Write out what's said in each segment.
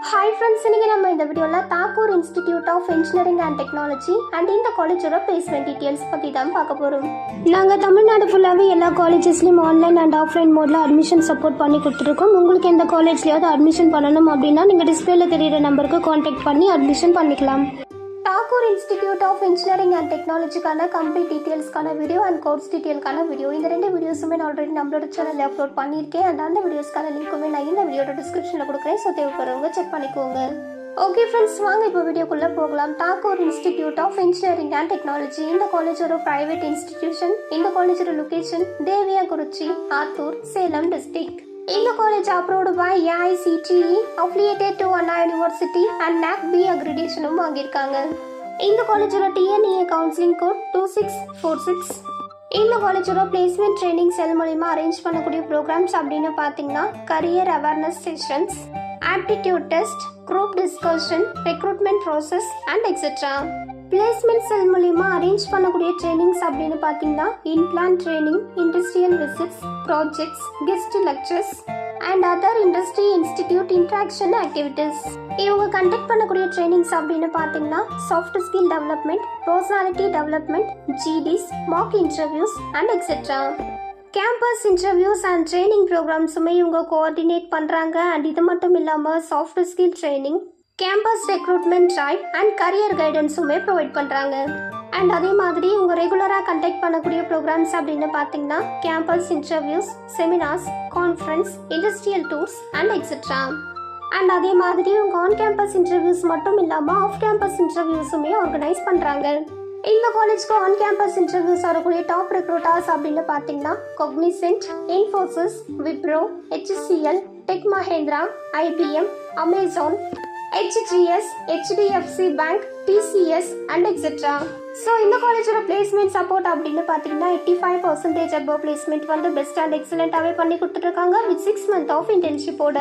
Hi friends, இன்றைக்கி நம்ம இந்த வீடியோவில் Thakur institute of engineering and technology and இந்த காலேஜோட பிளேஸ்மெண்ட் டீட்டெயில்ஸ் பற்றி தான் பார்க்க போகிறோம். நாங்கள் தமிழ்நாடு ஃபுல்லாகவே எல்லா காலேஜஸ்லையும் ஆன்லைன் அண்ட் ஆஃப்லைன் மோடில் அட்மிஷன் சப்போர்ட் பண்ணி கொடுத்துருக்கோம். உங்களுக்கு எந்த காலேஜ்லையாவது அட்மிஷன் பண்ணணும் அப்படின்னா நீங்கள் டிஸ்பிளேல தெரியிற நம்பருக்கு கான்டாக்ட் பண்ணி அட்மிஷன் பண்ணிக்கலாம். Thakur institute of engineering and டெக்னாலஜிக்கான கம்ப்ளீட் டீட்டெயில்ஸ்க்கான வீடியோ அண்ட் கோர்ஸ் டீட்டெயிலுக்கான வீடியோ இந்த ரெண்டு வீடியோஸுமே நான் ஆல்ரெடி நம்மளோட சேனலில் அப்லோட் பண்ணியிருக்கேன். அண்ட் அந்த வீடியோஸ்க்கான லிங்க்குமே நான் இந்த வீடியோட டிஸ்கிரிப்ஷனில் கொடுக்குறேன். ஸோ தேவைப்படுறவங்க செக் பண்ணிக்கோங்க. ஓகே ஃப்ரெண்ட்ஸ், வாங்க இப்போ வீடியோக்குள்ளே போகலாம். Thakur institute of engineering and technology இந்த காலேஜ் ஒரு பிரைவேட் இன்ஸ்டிடியூஷன். இந்த காலேஜோட லொகேஷன் தேவியாகுறிச்சி, ஆத்தூர், சேலம் டிஸ்ட்ரிக்ட். இந்த college approved by AICTE, affiliated to Anna University and NAC B accreditation வாங்கியிருக்காங்க. இந்த காலேஜோட TNEA கவுன்சிலிங் கோட் 2646. இந்த காலேஜோட பிளேஸ்மெண்ட் ட்ரைனிங் செல் மூலமா அரேஞ்ச் பண்ணக்கூடிய ப்ரோக்ராம்ஸ் அப்படின்னு பார்த்தீங்கன்னா career awareness sessions, aptitude test, group discussion, recruitment process and etcetera. Placement cell மூலியமா அரேஞ்ச் பண்ணக்கூடிய ட்ரைனிங்ஸ் அப்படின்னு பார்த்தீங்கன்னா in plant training, industrial visits, projects, guest lectures and other industry institute interaction activities. இவங்க conduct பண்ணக்கூடிய trainings அப்படின்னு பார்த்தீங்கன்னா soft skill development, personality development, GDs, mock interviews and etcetera. Campus interviews and training ப்ரோக்ராம்ஸுமே இவங்க coordinate பண்ணுறாங்க. And இது மட்டும் இல்லாமல் soft skill training, campus recruitment drive and career கைடன்ஸுமே provide பண்ணுறாங்க. அண்ட் அதே மாதிரி இவங்க ரெகுலராக கண்டக்ட் பண்ணக்கூடிய ப்ரோக்ராம்ஸ் அப்படின்னு பார்த்தீங்கன்னா campus interviews, seminars, conference, industrial tours and etcetera. And அதே மாதிரி இவங்க ஆன் கேம்பஸ் இன்டர்வியூஸ் மட்டும் இல்லாமல் ஆஃப் கேம்பஸ் இன்டர்வியூஸுமே ஆர்கனைஸ் பண்ணுறாங்க. இந்த காலேஜ்க்கு ஆன் கேம்பஸ் இன்டர்வியூஸ் வரக்கூடிய டாப் ரெக்ரூட்டர்ஸ் அப்படின்னு பார்த்தீங்கன்னா Cognizant, Infosys, Wipro, HCL, Tech Mahindra, IBM, Amazon, HGS, HDFC Bank, TCS and etc. So இந்த காலேஜோட பிளேஸ்மெண்ட் சப்போர்ட் அப்படின்னு பார்த்தீங்கன்னா 85% above பிளேஸ்மெண்ட் வந்து பெஸ்ட் அண்ட் எக்ஸலண்ட்டாகவே பண்ணி கொடுத்துட்ருக்காங்க வித் 6 months ஆஃப் இன்டர்ன்ஷிப்போட.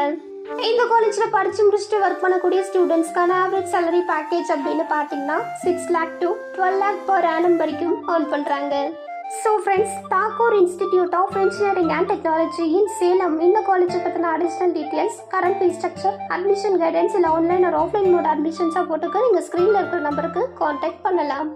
இந்த காலேஜில் படித்து முடிச்சுட்டு ஒர்க் பண்ணக்கூடிய ஸ்டூடெண்ட்ஸ்க்கான ஆவரேஜ் சேலரி பேக்கேஜ் அப்படின்னு பார்த்தீங்கன்னா 6 lakh to 12 lakh per annum வரைக்கும் earn பண்ணுறாங்க. So friends, Thakur institute of engineering and technology in Salem இந்த காலேஜை பற்றின additional details, current fees structure, admission guidance இல்லை ஆன்லைன் ஒரு ஆஃப்லைன் மோட் அட்மிஷன் சப்போர்ட்டுக்கு நீங்கள் ஸ்க்ரீனில் இருக்கிற நம்பருக்கு கான்டாக்ட் பண்ணலாம்.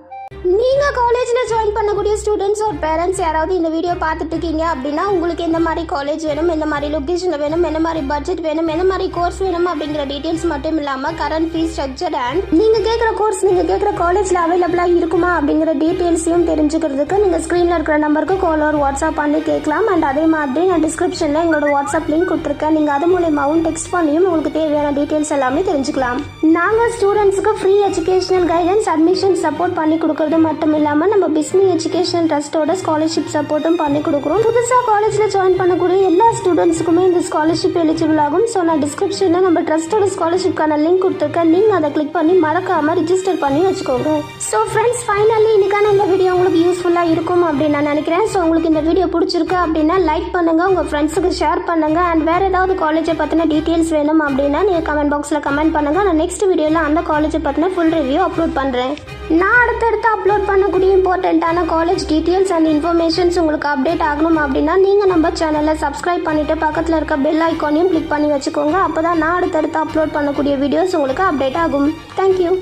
நீங்கள் காலேஜில் ஜாயின் பண்ணக்கூடிய ஸ்டூடெண்ட்ஸ் ஒரு பேரண்ட்ஸ் யாராவது இந்த வீடியோ பார்த்துட்டு இருக்கீங்க அப்படின்னா உங்களுக்கு எந்த மாதிரி காலேஜ் வேணும், எந்த மாதிரி லொக்கேஷனில் வேணும், எந்த மாதிரி பட்ஜெட் வேணும், எந்த மாதிரி கோர்ஸ் வேணும் அப்படிங்கிற டீட்டெயில்ஸ் மட்டும் இல்லாமல் கரண்ட் ஃபீஸ் ஸ்ட்ரக்சர் அண்ட் நீங்கள் கேட்குற கோர்ஸ் நீங்கள் கேட்குற காலேஜில் அவைலபிளாக இருக்குமா அப்படிங்கிற டீட்டெயில்ஸையும் தெரிஞ்சுக்கிறதுக்கு நீங்கள் ஸ்க்ரீனில் இருக்கிற நம்பருக்கு கால் ஒரு வாட்ஸ்அப் பண்ணி கேட்கலாம். அண்ட் அதே மாதிரி நான் டிஸ்கிரிப்ஷனில் எங்களோட வாட்ஸ்அப் லிங்க் கொடுத்துருக்கேன். நீங்கள் அது மூலியமாகவும் டெக்ஸ்ட் பண்ணியும் உங்களுக்கு தேவையான டீட்டெயில்ஸ் எல்லாமே தெரிஞ்சுக்கலாம். நாங்கள் ஸ்டூடெண்ட்ஸுக்கு free educational guidance, admission support பண்ணி கொடுக்குறது மட்டும் இல்லாமல் நம்ம பிஸ்மி எஜுகேஷன் ட்ரஸ்டோட ஸ்காலர்ஷிப் சப்போர்ட்டும் பண்ணி கொடுக்குறோம். புதுசாக காலேஜில் ஜாயின் பண்ணக்கூடிய எல்லா ஸ்டூடெண்ட்ஸுக்குமே இந்த ஸ்காலர்ஷிப் எலிஜிபிள் ஆகும். ஸோ நான் டிஸ்கிரிப்ஷனில் நம்ம ட்ரஸ்டோட ஸ்காலர்ஷிப்கான லிங்க் கொடுத்துருக்கேன். நீங்கள் அதை கிளிக் பண்ணி மறக்காமல் ரிஜிஸ்டர் பண்ணி வச்சுக்கோங்க. ஸோ ஃப்ரெண்ட்ஸ், ஃபைனலி இன்னைக்கான இந்த வீடியோ உங்களுக்கு யூஸ்ஃபுல்லாக இருக்கும் அப்படின்னு நான் நினைக்கிறேன். ஸோ உங்களுக்கு இந்த வீடியோ பிடிச்சிருக்கு அப்படின்னா லைக் பண்ணுங்கள், உங்கள் ஃப்ரெண்ட்ஸுக்கு ஷேர் பண்ணுங்கள். அண்ட் வேறு ஏதாவது காலேஜை பற்றின டீட்டெயில்ஸ் வேணும் அப்படின்னா நீங்கள் கமெண்ட் பாக்ஸில் கமெண்ட் பண்ணுங்கள். நான் நெக்ஸ்ட் வீடியோவில் அந்த காலேஜை பற்றின ஃபுல் ரிவ்யூ அப்லோட் பண்ணுறேன். நான் அடுத்தடுத்து அப்லோட் பண்ணக்கூடிய இம்பார்ட்டண்ட்டான காலேஜ் டீட்டெயில்ஸ் அண்ட் இன்ஃபர்மேஷன்ஸ் உங்களுக்கு அப்டேட் ஆகணும் அப்படின்னா நீங்கள் நம்ம சேனலை சப்ஸ்கிரைப் பண்ணிவிட்டு பக்கத்தில் இருக்க பெல் ஐக்கானையும் கிளிக் பண்ணி வச்சுக்கோங்க. அப்போ தான் நான் அடுத்தடுத்து அப்லோட் பண்ணக்கூடிய வீடியோஸ் உங்களுக்கு அப்டேட் ஆகும். தேங்க்யூ.